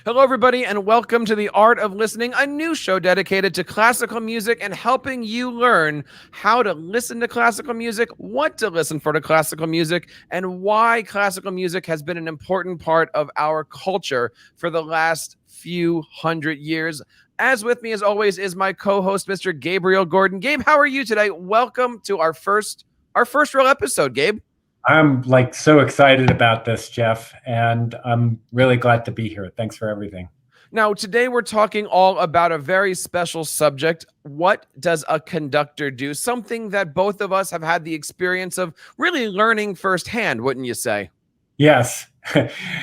Hello, everybody, and welcome to The Art of Listening, a new show dedicated to classical music and helping you learn how to listen to classical music, what to listen for to classical music, and why classical music has been an important part of our culture for the last few hundred years. As with me, as always, is my co-host, Mr. Gabriel Gordon. Gabe, how are you today? Welcome to our first real episode, Gabe. I'm so excited about this, Jeff, and I'm really glad to be here. Thanks for everything. Now, today we're talking all about a very special subject. What does a conductor do? Something that both of us have had the experience of really learning firsthand, wouldn't you say? Yes,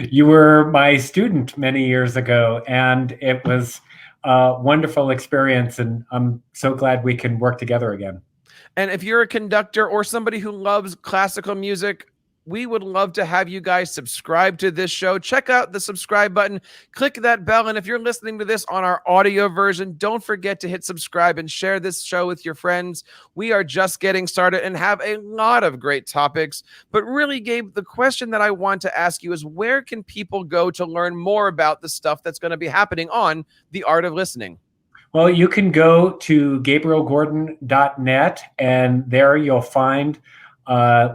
you were my student many years ago, and it was a wonderful experience, and I'm so glad we can work together again. And if you're a conductor or somebody who loves classical music, we would love to have you guys subscribe to this show. Check out the subscribe button, click that bell. And if you're listening to this on our audio version, don't forget to hit subscribe and share this show with your friends. We are just getting started and have a lot of great topics. But really, Gabe, the question that I want to ask you is, where can people go to learn more about the stuff that's going to be happening on The Art of Listening? Well, you can go to gabrielgordon.net, and there you'll find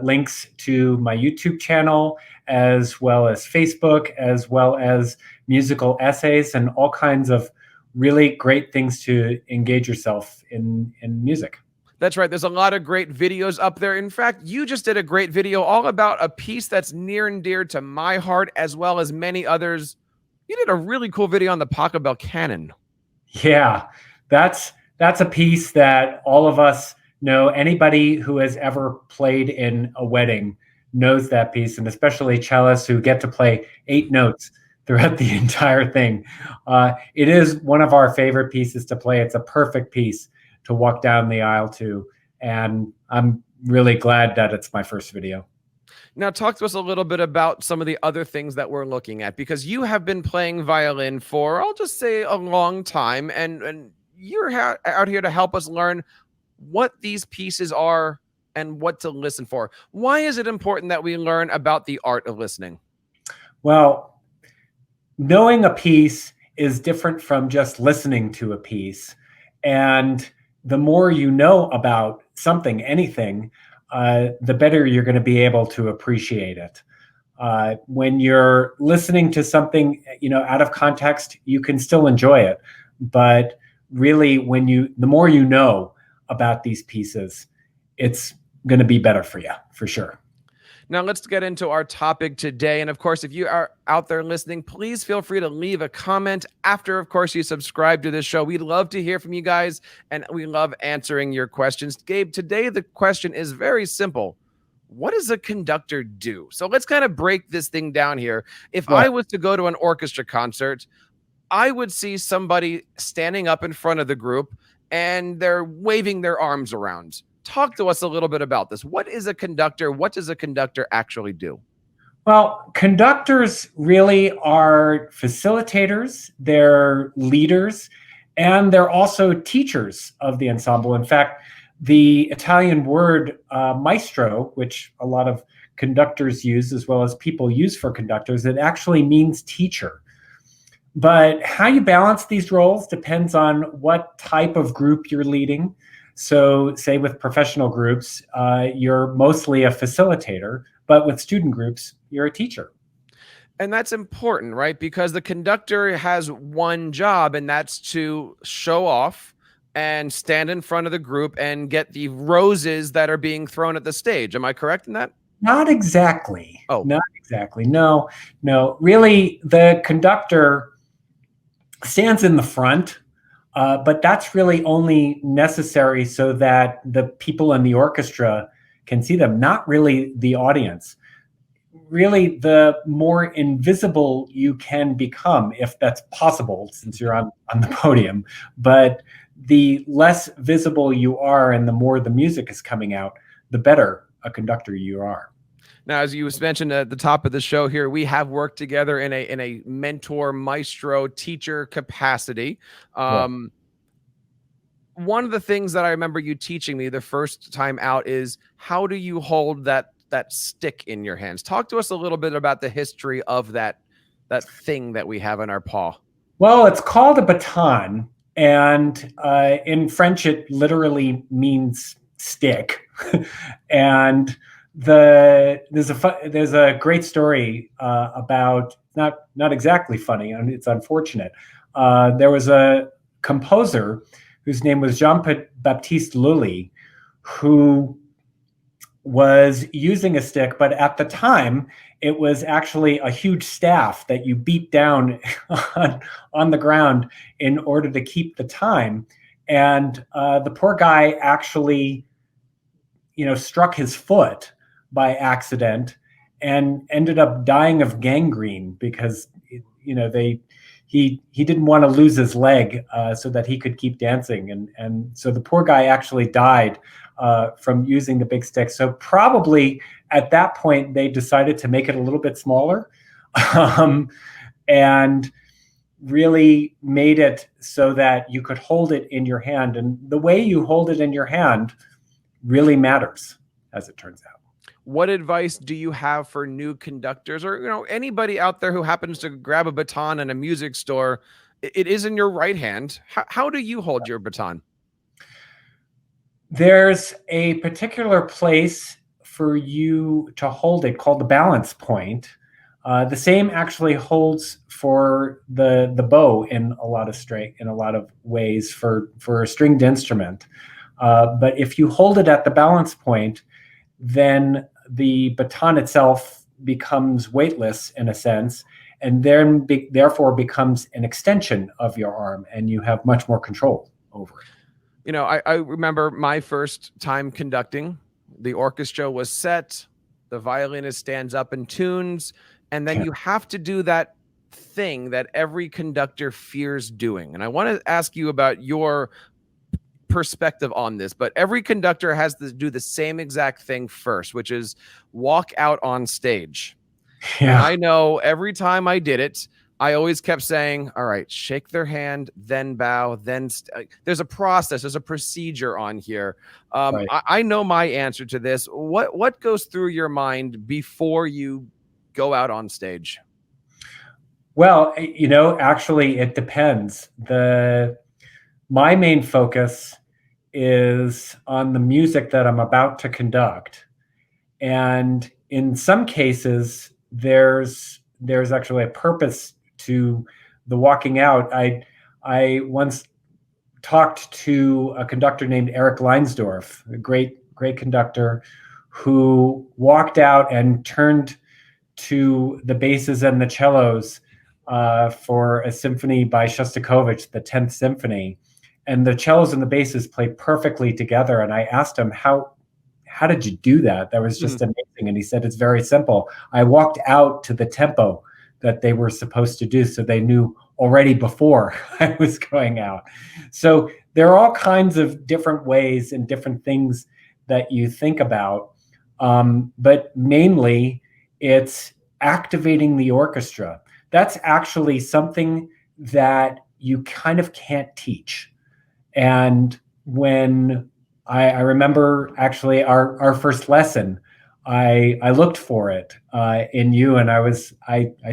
links to my YouTube channel, as well as Facebook, as well as musical essays and all kinds of really great things to engage yourself in music. That's right. There's a lot of great videos up there. In fact, you just did a great video all about a piece that's near and dear to my heart, as well as many others. You did a really cool video on the Pachelbel canon. Yeah, that's a piece that all of us know. Anybody who has ever played in a wedding knows that piece, and especially cellists who get to play 8 notes throughout the entire thing. It is one of our favorite pieces to play. It's a perfect piece to walk down the aisle to, and I'm really glad that it's my first video. Now, talk to us a little bit about some of the other things that we're looking at, because you have been playing violin for, I'll just say, a long time, and you're out here to help us learn what these pieces are and what to listen for. Why is it important that we learn about the art of listening? Well, knowing a piece is different from just listening to a piece. And the more you know about something, anything, the better you're going to be able to appreciate it. When you're listening to something, out of context, you can still enjoy it. But really, the more you know about these pieces, it's going to be better for you, for sure. Now, let's get into our topic today. And of course, if you are out there listening, please feel free to leave a comment after, of course, you subscribe to this show. We'd love to hear from you guys, and we love answering your questions. Gabe, today the question is very simple. What does a conductor do? So let's kind of break this thing down here. If I was to go to an orchestra concert, I would see somebody standing up in front of the group and they're waving their arms around. Talk to us a little bit about this. What is a conductor? What does a conductor actually do? Well, conductors really are facilitators, they're leaders, and they're also teachers of the ensemble. In fact, the Italian word maestro, which a lot of conductors use, as well as people use for conductors, it actually means teacher. But how you balance these roles depends on what type of group you're leading. So say with professional groups, you're mostly a facilitator, but with student groups, you're a teacher. And that's important, right? Because the conductor has one job, and that's to show off and stand in front of the group and get the roses that are being thrown at the stage. Am I correct in that? Not exactly. Oh, not exactly. No. Really, the conductor stands in the front. But that's really only necessary so that the people in the orchestra can see them, not really the audience. Really, the more invisible you can become, if that's possible, since you're on the podium, but the less visible you are and the more the music is coming out, the better a conductor you are. Now, as you mentioned at the top of the show here, we have worked together in a mentor, maestro, teacher capacity. One of the things that I remember you teaching me the first time out is, how do you hold that stick in your hands? Talk to us a little bit about the history of that that thing that we have in our paw? Well, it's called a baton, and in French, it literally means stick. And there's a great story about, not exactly funny, and it's unfortunate. There was a composer whose name was Jean-Baptiste Lully, who was using a stick, but at the time it was actually a huge staff that you beat down on the ground in order to keep the time. And the poor guy actually, struck his foot by accident and ended up dying of gangrene because, he didn't want to lose his leg so that he could keep dancing. And so the poor guy actually died from using the big stick. So probably at that point, they decided to make it a little bit smaller and really made it so that you could hold it in your hand. And the way you hold it in your hand really matters, as it turns out. What advice do you have for new conductors, or anybody out there who happens to grab a baton in a music store? It is in your right hand. How do you hold your baton? There's a particular place for you to hold it called the balance point. The same actually holds for the bow in a lot of ways for a stringed instrument. But if you hold it at the balance point, then the baton itself becomes weightless in a sense, and then therefore becomes an extension of your arm, and you have much more control over it. I remember my first time conducting. The orchestra was set, the violinist stands up and tunes, and then you have to do that thing that every conductor fears doing. And I want to ask you about your perspective on this, but every conductor has to do the same exact thing first, which is walk out on stage. Yeah. And I know every time I did it, I always kept saying, all right, shake their hand, then bow, then there's a process, there's a procedure on here. Right. I know my answer to this. What goes through your mind before you go out on stage? Well, actually it depends. My main focus is on the music that I'm about to conduct. And in some cases, there's actually a purpose to the walking out. I once talked to a conductor named Eric Leinsdorf, a great conductor, who walked out and turned to the basses and the cellos for a symphony by Shostakovich, the 10th Symphony. And the cellos and the basses play perfectly together. And I asked him, how did you do that? That was just amazing. And he said, it's very simple. I walked out to the tempo that they were supposed to do, so they knew already before I was going out. So there are all kinds of different ways and different things that you think about. But mainly, it's activating the orchestra. That's actually something that you kind of can't teach. And when I remember actually our first lesson, I looked for it in you, and I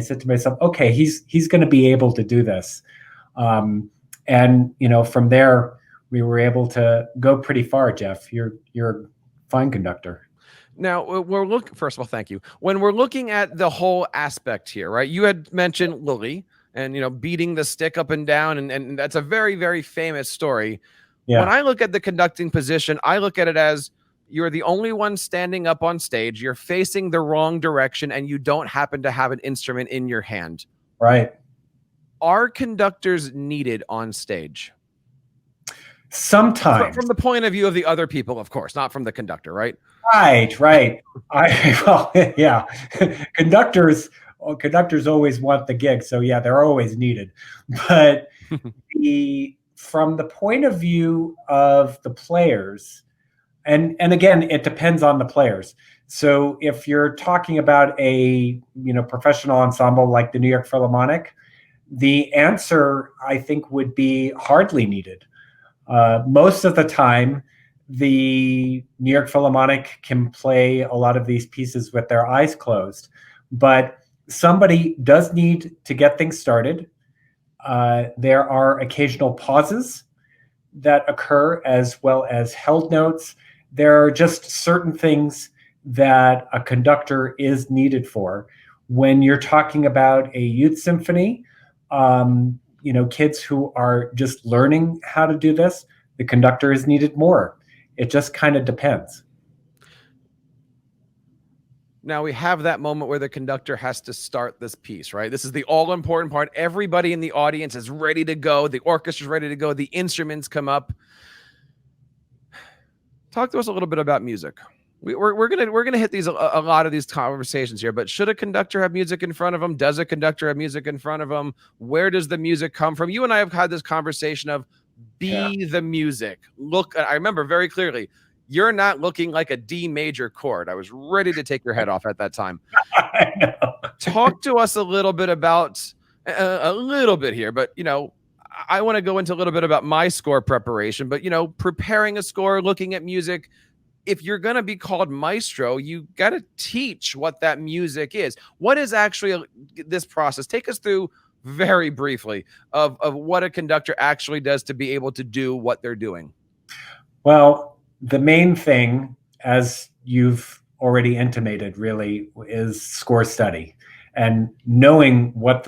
said to myself, okay, he's going to be able to do this. And from there we were able to go pretty far. Jeff, you're a fine conductor. Now first of all, thank you. When we're looking at the whole aspect here, right? You had mentioned Lily and beating the stick up and down, and that's a very, very famous story. Yeah. When I look at the conducting position, I look at it as you're the only one standing up on stage, you're facing the wrong direction, and you don't happen to have an instrument in your hand. Right. Are conductors needed on stage? Sometimes. From the point of view of the other people, of course, not from the conductor, right? Right. Yeah. Conductors always want the gig, so yeah, they're always needed. But from the point of view of the players, and again, it depends on the players. So if you're talking about a professional ensemble like the New York Philharmonic, the answer I think would be hardly needed. Most of the time, the New York Philharmonic can play a lot of these pieces with their eyes closed. But somebody does need to get things started. There are occasional pauses that occur, as well as held notes. There are just certain things that a conductor is needed for. When you're talking about a youth symphony, kids who are just learning how to do this, the conductor is needed more. It just kind of depends. Now we have that moment where the conductor has to start this piece, right? This is the all important part. Everybody in the audience is ready to go. The orchestra's ready to go. The instruments come up. Talk to us a little bit about music. We're gonna hit these a lot of these conversations here, but should a conductor have music in front of them? Does a conductor have music in front of them? Where does the music come from? You and I have had this conversation of be the music. Look, I remember very clearly, you're not looking like a D major chord. I was ready to take your head off at that time. I know. Talk to us a little bit about a little bit here, but I want to go into a little bit about my score preparation, but preparing a score, looking at music. If you're going to be called Maestro, you got to teach what that music is. What is actually this process? Take us through very briefly of what a conductor actually does to be able to do what they're doing. Well, the main thing, as you've already intimated, really is score study and knowing what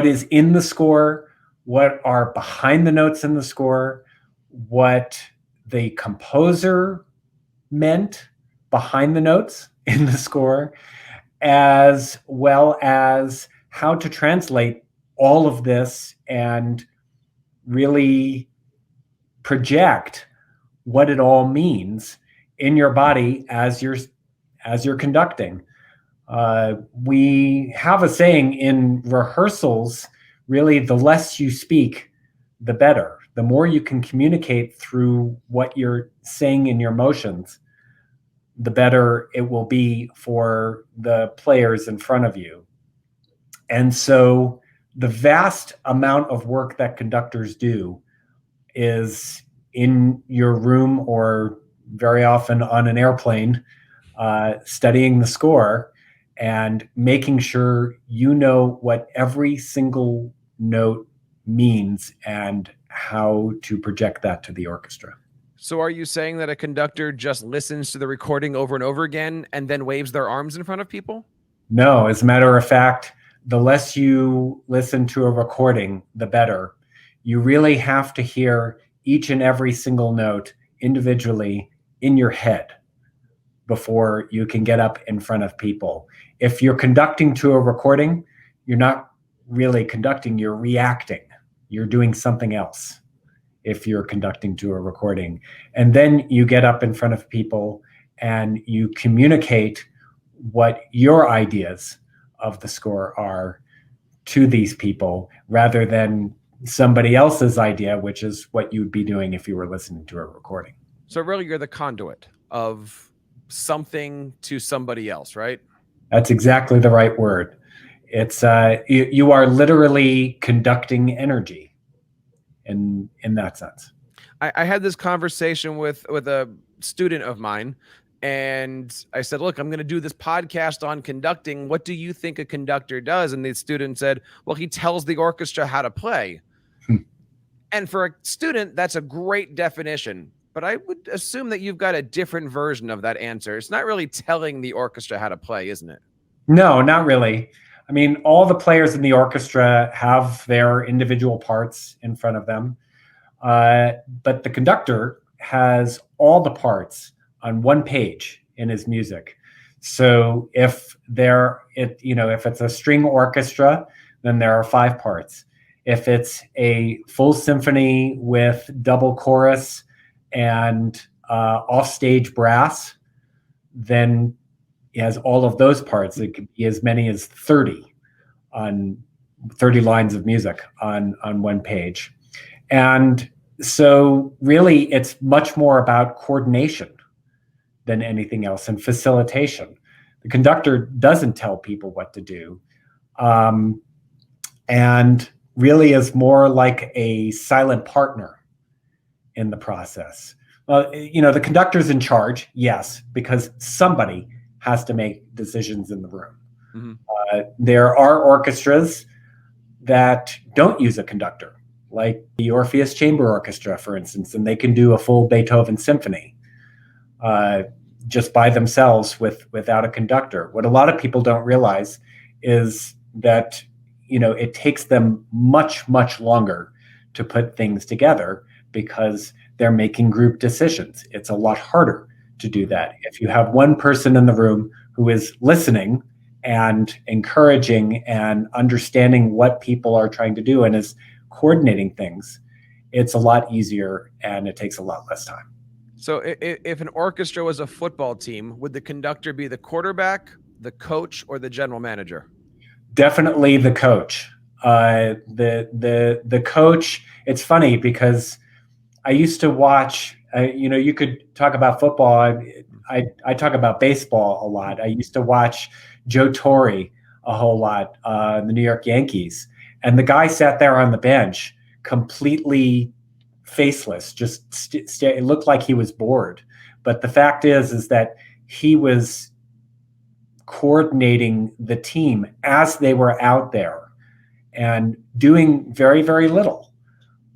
is in the score, what are behind the notes in the score, what the composer meant behind the notes in the score, as well as how to translate all of this and really project what it all means in your body as you're conducting. We have a saying in rehearsals, really, the less you speak, the better. The more you can communicate through what you're saying in your motions, the better it will be for the players in front of you. And so the vast amount of work that conductors do is in your room or very often on an airplane, studying the score and making sure you know what every single note means and how to project that to the orchestra. So are you saying that a conductor just listens to the recording over and over again and then waves their arms in front of people? No, as a matter of fact, the less you listen to a recording, the better. You really have to hear each and every single note individually in your head before you can get up in front of people. If you're conducting to a recording, you're not really conducting, you're reacting. You're doing something else if you're conducting to a recording. And then you get up in front of people and you communicate what your ideas of the score are to these people rather than somebody else's idea, which is what you'd be doing if you were listening to a recording. So really you're the conduit of something to somebody else, right? That's exactly the right word. It's you are literally conducting energy in that sense. I had this conversation with a student of mine, and I said, look, I'm going to do this podcast on conducting. What do you think a conductor does? And the student said, well, he tells the orchestra how to play. And for a student, that's a great definition. But I would assume that you've got a different version of that answer. It's not really telling the orchestra how to play, isn't it? No, not really. I mean, all the players in the orchestra have their individual parts in front of them. But the conductor has all the parts on one page in his music. So if it's a string orchestra, then there are 5 parts. If it's a full symphony with double chorus and offstage brass, then he has all of those parts. It could be as many as 30 lines of music on one page. And so really it's much more about coordination than anything else and facilitation. The conductor doesn't tell people what to do, and really is more like a silent partner in the process. The conductor's in charge, yes, because somebody has to make decisions in the room. Mhm. There are orchestras that don't use a conductor, like the Orpheus Chamber Orchestra, for instance, and they can do a full Beethoven symphony just by themselves without a conductor. What a lot of people don't realize is that it takes them much, much longer to put things together because they're making group decisions. It's a lot harder to do that. If you have one person in the room who is listening and encouraging and understanding what people are trying to do and is coordinating things, it's a lot easier and it takes a lot less time. So if an orchestra was a football team, would the conductor be the quarterback, the coach, or the general manager? Definitely the coach. The coach. It's funny because I used to watch. You could talk about football. I talk about baseball a lot. I used to watch Joe Torre a whole lot, the New York Yankees, and the guy sat there on the bench, completely faceless. Just it looked like he was bored. But the fact is that he was coordinating the team as they were out there and doing very, very little.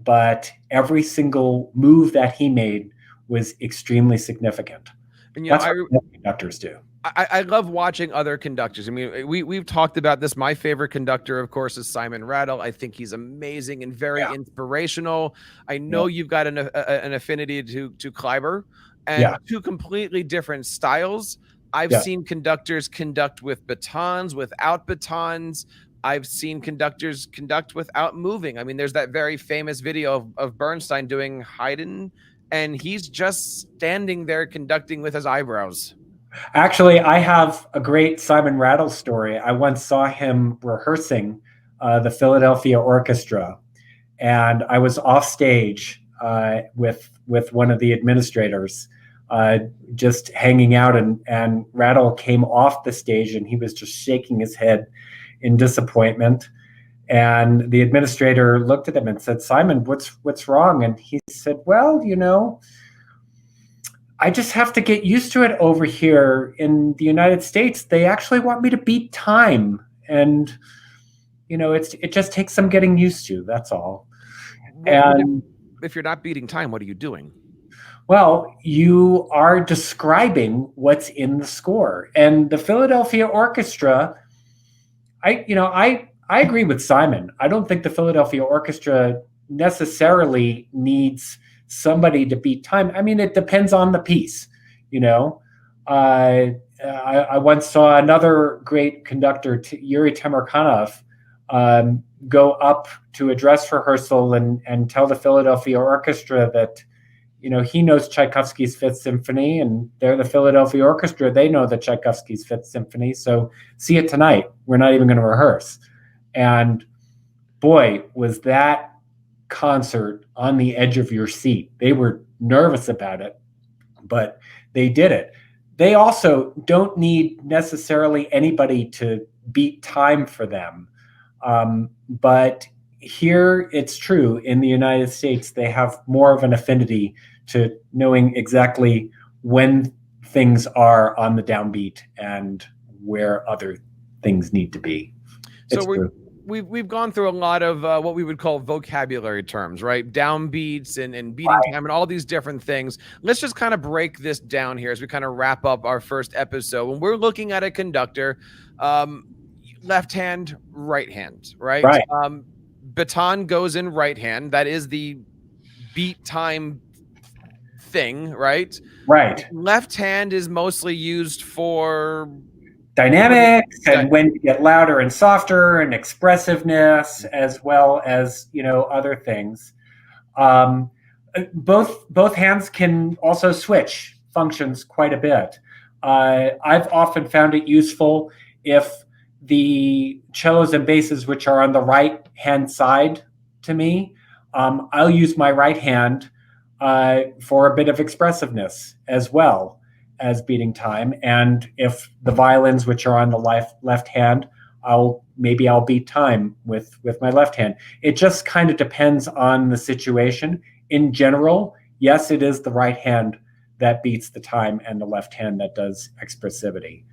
But every single move that he made was extremely significant. And That's what conductors do. I love watching other conductors. I mean, we've talked about this. My favorite conductor, of course, is Simon Rattle. I think he's amazing and very inspirational. I know you've got an affinity to Kleiber, and two completely different styles. I've seen conductors conduct with batons, without batons. I've seen conductors conduct without moving. I mean, there's that very famous video of Bernstein doing Haydn, and he's just standing there conducting with his eyebrows. Actually, I have a great Simon Rattle story. I once saw him rehearsing the Philadelphia Orchestra, and I was off stage with one of the administrators, just hanging out, and Rattle came off the stage, and he was just shaking his head in disappointment. And the administrator looked at him and said, "Simon, what's wrong?" And he said, "Well, I just have to get used to it over here in the United States. They actually want me to beat time. And, it just takes some getting used to. That's all." And if you're not beating time, what are you doing? Well, you are describing what's in the score. And the Philadelphia Orchestra, I agree with Simon. I don't think the Philadelphia Orchestra necessarily needs somebody to beat time. I mean, it depends on the piece. I once saw another great conductor, Yuri Temirkanov, go up to a dress rehearsal and tell the Philadelphia Orchestra that, he knows Tchaikovsky's Fifth Symphony, and they're the Philadelphia Orchestra. They know the Tchaikovsky's Fifth Symphony. So see it tonight. We're not even going to rehearse. And boy, was that concert on the edge of your seat. They were nervous about it, but they did it. They also don't need necessarily anybody to beat time for them. But here it's true in the United States, they have more of an affinity to knowing exactly when things are on the downbeat and where other things need to be. So we've gone through a lot of what we would call vocabulary terms, right? Downbeats and beating time and all these different things. Let's just kind of break this down here as we kind of wrap up our first episode. When we're looking at a conductor, left hand, right hand, right? Baton goes in right hand. That is the beat time thing, right? Right. Left hand is mostly used for dynamics and when to get louder and softer and expressiveness, as well as other things. Both hands can also switch functions quite a bit. I've often found it useful if the cellos and basses, which are on the right hand side to me, I'll use my right hand for a bit of expressiveness as well as beating time. And if the violins, which are on the left hand, I'll beat time with my left hand. It just kind of depends on the situation. In general, yes, it is the right hand that beats the time and the left hand that does expressivity.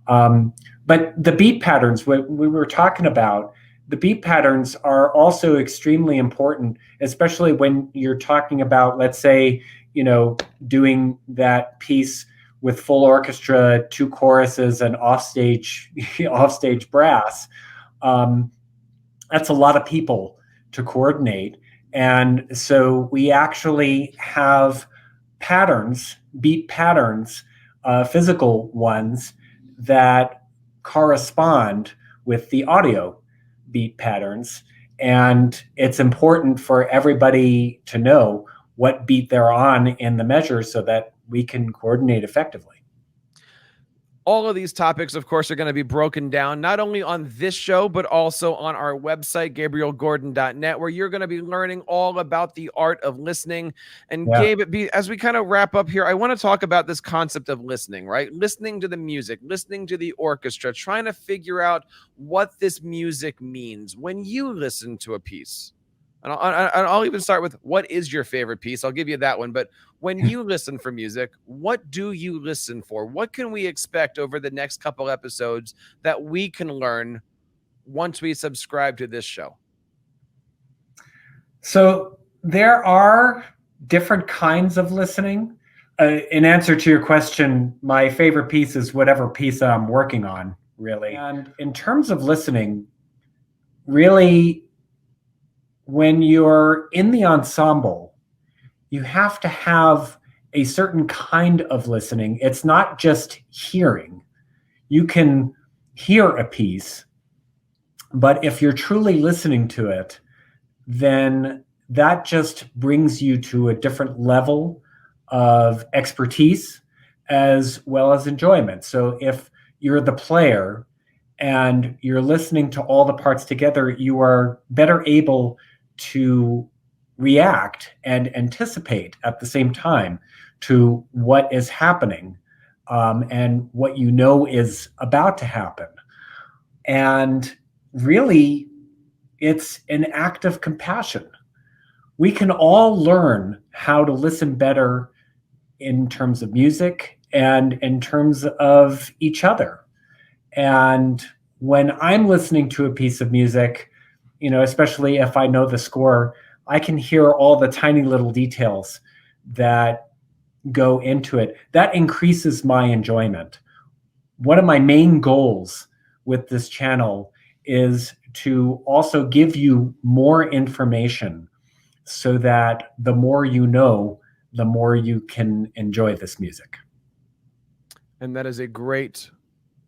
But the beat patterns, what we were talking about, the beat patterns are also extremely important, especially when you're talking about, let's say, doing that piece with full orchestra, 2 choruses, and offstage brass. That's a lot of people to coordinate. And so we actually have patterns, beat patterns, physical ones that correspond with the audio beat patterns. And it's important for everybody to know what beat they're on in the measure so that we can coordinate effectively. All of these topics, of course, are going to be broken down not only on this show, but also on our website, GabrielGordon.net, where you're going to be learning all about the art of listening. And Gabe, as we kind of wrap up here, I want to talk about this concept of listening, right? Listening to the music, listening to the orchestra, trying to figure out what this music means when you listen to a piece. And I'll even start with, what is your favorite piece? I'll give you that one. But when you listen for music, what do you listen for? What can we expect over the next couple episodes that we can learn once we subscribe to this show? So there are different kinds of listening. In answer to your question, my favorite piece is whatever piece that I'm working on, really. And in terms of listening, really, when you're in the ensemble, you have to have a certain kind of listening. It's not just hearing. You can hear a piece, but if you're truly listening to it, then that just brings you to a different level of expertise as well as enjoyment. So if you're the player and you're listening to all the parts together, you are better able to react and anticipate at the same time to what is happening, and what is about to happen. And really, it's an act of compassion. We can all learn how to listen better in terms of music and in terms of each other. And when I'm listening to a piece of music, especially if I know the score, I can hear all the tiny little details that go into it. That increases my enjoyment. One of my main goals with this channel is to also give you more information so that the more you know, the more you can enjoy this music. And that is a great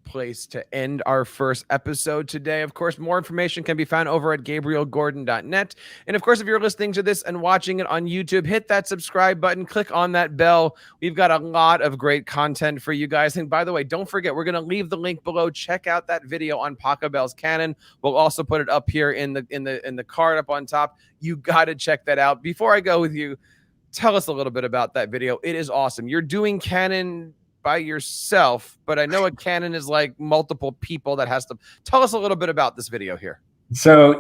place to end our first episode today. Of course, more information can be found over at GabrielGordon.net. And of course, if you're listening to this and watching it on YouTube, hit that subscribe button, click on that bell. We've got a lot of great content for you guys. And by the way, don't forget, we're going to leave the link below. Check out that video on Pachelbel's canon. We'll also put it up here in the card up on top. You got to check that out. Before I go with you, tell us a little bit about that video. It is awesome. You're doing canon by yourself, but I know a canon is like multiple people that has to. Tell us a little bit about this video here. So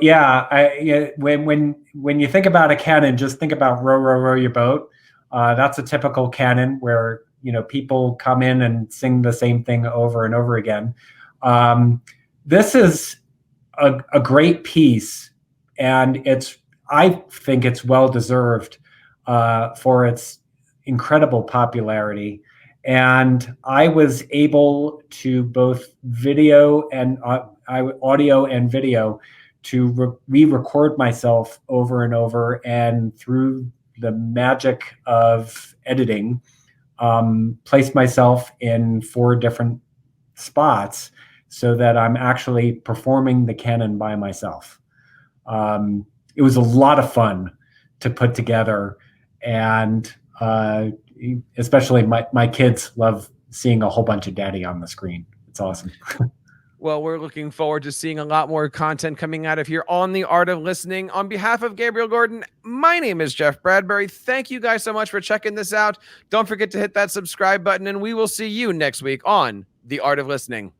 when you think about a canon, just think about row, row, row your boat. That's a typical canon where people come in and sing the same thing over and over again. This is a great piece, and I think it's well deserved for its incredible popularity. And I was able to both audio and video to re-record myself over and over, and through the magic of editing, place myself in 4 different spots so that I'm actually performing the canon by myself. It was a lot of fun to put together, and especially my kids love seeing a whole bunch of daddy on the screen. It's awesome. Well, we're looking forward to seeing a lot more content coming out of here on The Art of Listening. On behalf of Gabriel Gordon, my name is Jeff Bradbury. Thank you guys so much for checking this out. Don't forget to hit that subscribe button, and we will see you next week on The Art of Listening.